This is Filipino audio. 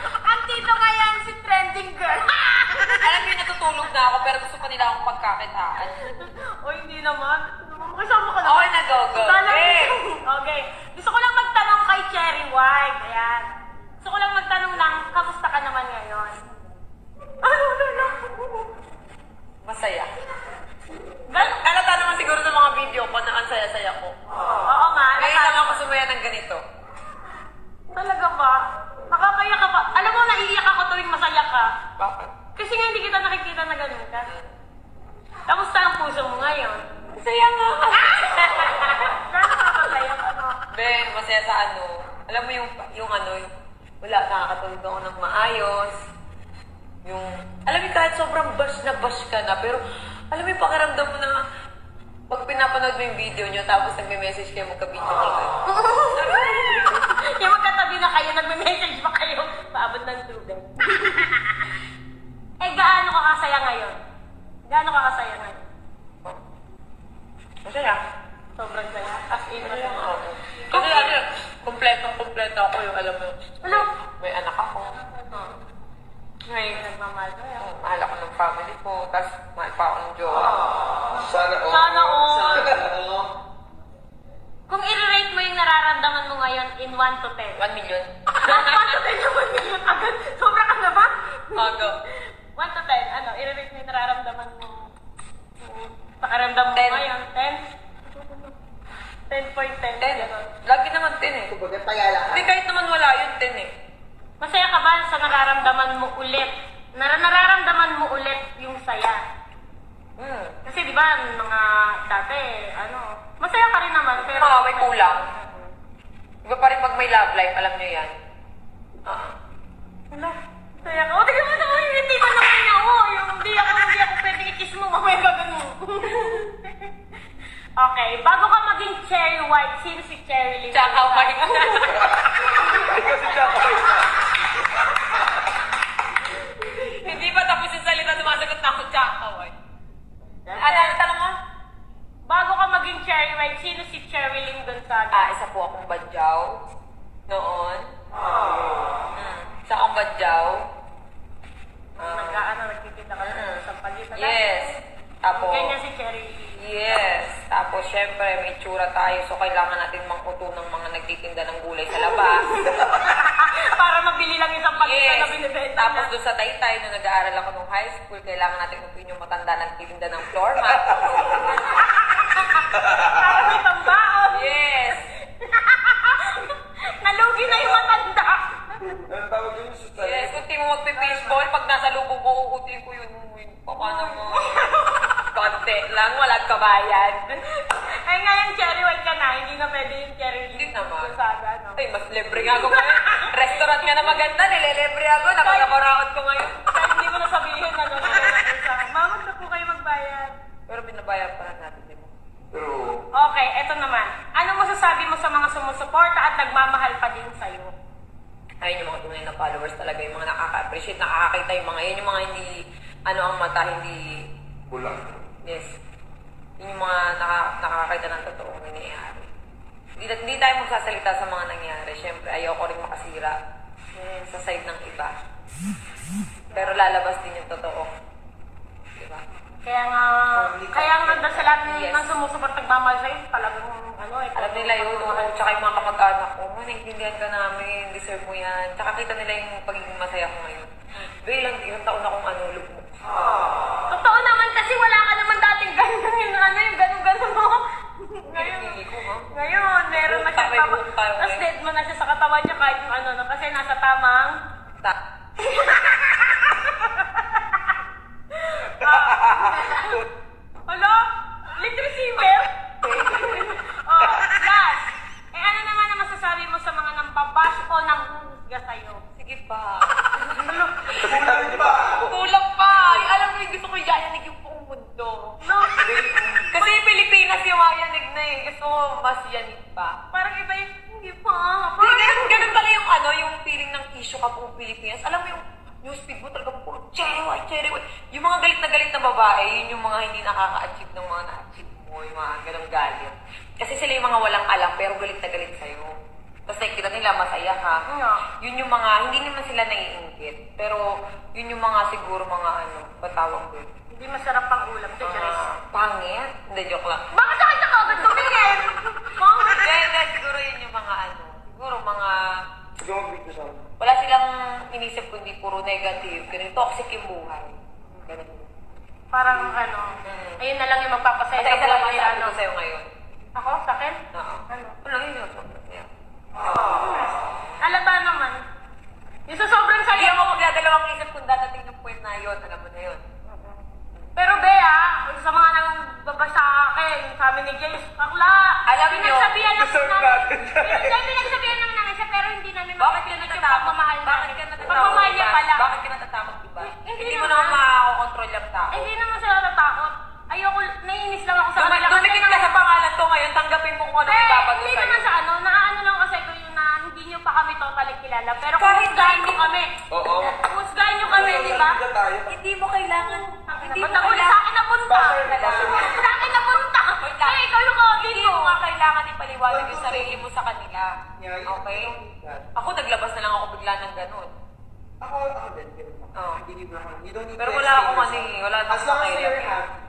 Ang tito ngayon si trending girl. Alam niyo, natutulog na ako pero gusto pa nila akong pagkakitaan. O hindi naman. Makasama ka na. Okay na, go. Okay. Okay. Gusto ko lang magtanong kay Cherry White. Ayan. Gusto ko lang magtanong lang, kamusta ka naman ngayon? Ano? Masaya. Alata naman siguro sa mga video ko na ang saya-saya ko. Oo nga. Ngayon lang ako sumaya ng ganito. Talaga ba? Nakakaya ka ba? Alam mo, naiiyak ako tuwing masaya ka. Bakit? Kasi nga hindi kita nakikita na ganun ka. Kamusta ang puso mo ngayon? Masaya nga. Gano'n nakakasaya ka, no? Ben, masaya sa ano. Alam mo yung wala, nakakatulog ako ng maayos. Alam mo kahit sobrang bash ka na, pero alam mo yung pakiramdam mo na pag pinapanood mo yung video nyo, tapos nagme-message kayo, magka-video kayo. Yung magkatabi na kayo, nagme-message pa kayo, paabot ng tubig. Gaano ka kasaya ngayon? Gaano ka kasaya ngayon? Masaya. Sobrang saya. As in, masaya. Kasi kompletong-kompleto ako yung alam mo. Ano? May anak ako. May nagmamahal ko yan. Mahal ako ng family ko, tapos mahal pa ako ng jowa. Sana all. Sana all. Sana all. Kung i-rate mo yung nararamdaman mo ngayon in 1 to 10. 1 million. 1 to 10 yung 1 million agad. Sobra ka na ba? Go. 1 to 10, ano, i-rate mo yung nararamdaman mo. Pakaramdam mo 10. ngayon, 10? 10.10. 10. Lagi naman 10 eh. Kumbaga payala ka. Hindi, kahit naman wala yun 10 eh. Masaya ka ba sa nararamdaman mo ulit? Nararamdaman mo ulit yung saya? Kasi di ba, mga dati, masaya ka rin naman. Pero May kulang. Iba pa rin pag may love life, alam nyo yan. Ano? Masaya ka. O, tignan mo naman, hindi ko naman niya. Yung hindi ako pwede i-kiss mo, mamaya gagano. Okay, bago ka maging Cherry White, sino si Cherry Lynn? Tsaka White. Hindi pa tapos yung salita, sumasagot na ako, Tsaka White. Ano tanong mo? Bago ka maging Cherry White, sino si Cherry Lynn Gonzaga? Isa po akong badyaw. Noon. Isa akong badyaw. Nagkikita ka sa pagitan. Yes. Tapos, Ganyan si Cherry Lynn. yes. Tapos, syempre, may tsura tayo. So, kailangan natin mangkuto ng mga nagtitinda ng gulay sa labas. Para mabili lang isang pagitan na binibenta Tapos, na. doon sa Taytay, nung nag-aaral ako nung high school, kailangan natin kutuin yung matanda nagtitinda ng floor mat. Para may pambaon. Yes. Nalugi na yung matanda. Anong tawag yun sa tayo? Yes. Kunti mo magpipishball. Pag nasa lubong ko, ukutin ko yun. Paano mo? Konti lang. Walang kabayan. Ay, ngayon Cherry White ka na. Hindi na pwede yung Cherry Lynn. Hindi naman. Gonzaga, no? Ay, mas libre nga ako ngayon. Restaurant nga na maganda. Nililibre ako. Nakakaparaot ko ngayon. Kahit hindi mo nasabihin na gano'n. Mamag na po kayo magbayad. Pero binabayar pa lang natin, di ba? True. Okay, eto naman. Ano masasabi mo sa mga sumusuporta at nagmamahal pa din sa'yo? Ayun yung mga tunay na followers talaga. Yung mga nakaka-appreciate, nakakakita yung mga yun. Yung mga hindi, ang mata, hindi... Kulang. Yes. Yun yung mga nakakakita ng totoong nangyayari. Hindi tayo magsasalita sa mga nangyayari. Siyempre, ayoko rin makasira sa side ng iba. Pero lalabas din yung totoo. Diba? Kaya nga sa lahat ng sumusuporta at nagmamahal sa'yo, talagang Alam nila yun, tsaka yung mga kamag-anak ko, naiintindihan ka namin, deserve mo yan. Tsaka kita nila yung pagiging masaya ko ngayon. Ilang taon akong lubog. Totoo naman kasi wala ka naman dating ganun yung ganun-ganun mo. Ngayon, meron na siya tapos dead mo na siya sa katawan niya kahit yung kasi nasa tamang Hello? Lit receiver? Last. Ano naman ang masasabi mo sa mga nambabash o nanghuhusga sa'yo? Sige pa. Kulang pa. Kulang pa. Alam mo yung gusto ko yayanig yung buong mundo. No? Kasi Pilipinas yung yayanig na eh. Gusto ko mas yanig pa. Parang iba yung hindi pa. Ganun pala yung yung feeling ng issue ka buong Pilipinas. Alam mo yung newsfeed mo talaga puro cherry white. Yung mga galit na babae, yun yung mga hindi nakaka-achieve ng mga na-achieve mo. Yung mga ganong galit. Kasi sila yung mga walang alam pero galit na galit sa'yo. Tapos nakikita nila, masaya ka. Yeah. Yun yung mga, hindi naman sila naiingit. Pero, yun yung mga siguro mga patawag ko. Hindi masarap pang ulam, Teacheress. Pangit? Hindi, joke lang. Bakit sa kanya kagad tumingin? Bakit? Hindi, siguro yun yung mga siguro mga, Ikaw mag-video sa akin. wala silang inisip kundi puro negative. Ganun, toxic yung buhay. Ganun. Parang ayun na lang yung magpapasaya At isa lang buhay nila, masabi ko sa'yo ngayon. Ako? Sa akin? Oo. Ano? Ano yun yung sobrang saya. Alaba naman. Yung sa sobrang Hindi saya ako magdadalawang isip kung dadating ng point na yun. Alam mo na yun. Pero Bea, sa mga nang babasa akin, sabi ni James, bakla, Alam niyo, pinagsabihan na deserve namin. natin Pinagsabihan naman namin siya, pero hindi namin bakit ka mapapilit yung natatakot? pagmamahal Bakit namin. ka natatakot? Pagmamahal niya pala. Bakit ka natatakot, diba? Hindi mo naman. naman makakontrol yung tao. Hindi naman sila natatakot. Ayoko, naiinis lang ako sa kanila. Dumikit ka sa pangalan ko ngayon, tanggapin mo kung ano ibabago Hindi sa'yo. naman sa naano lang kasi ko yung na hindi nyo pa kami totally kilala. Pero kung Kahit husgahan hindi nyo kami. Oo. Husgahan nyo kami, di ba? Hindi tayo. Hindi mo kailangan. Hindi mo Ba't ako sa akin napunta? Buzzer na lang. Sa akin napunta. Wait lang. Eh, ikaw yung kaagin Hindi mo. mo nga kailangan ipaliwanag yung sarili mo sa kanila. Okay? Ako naglabas na lang ako bigla ng ganun. Ako din. Oo. Hindi naman. You don't need Pero to wala explain akong yourself. wala akong As long as pakialam. you're happy.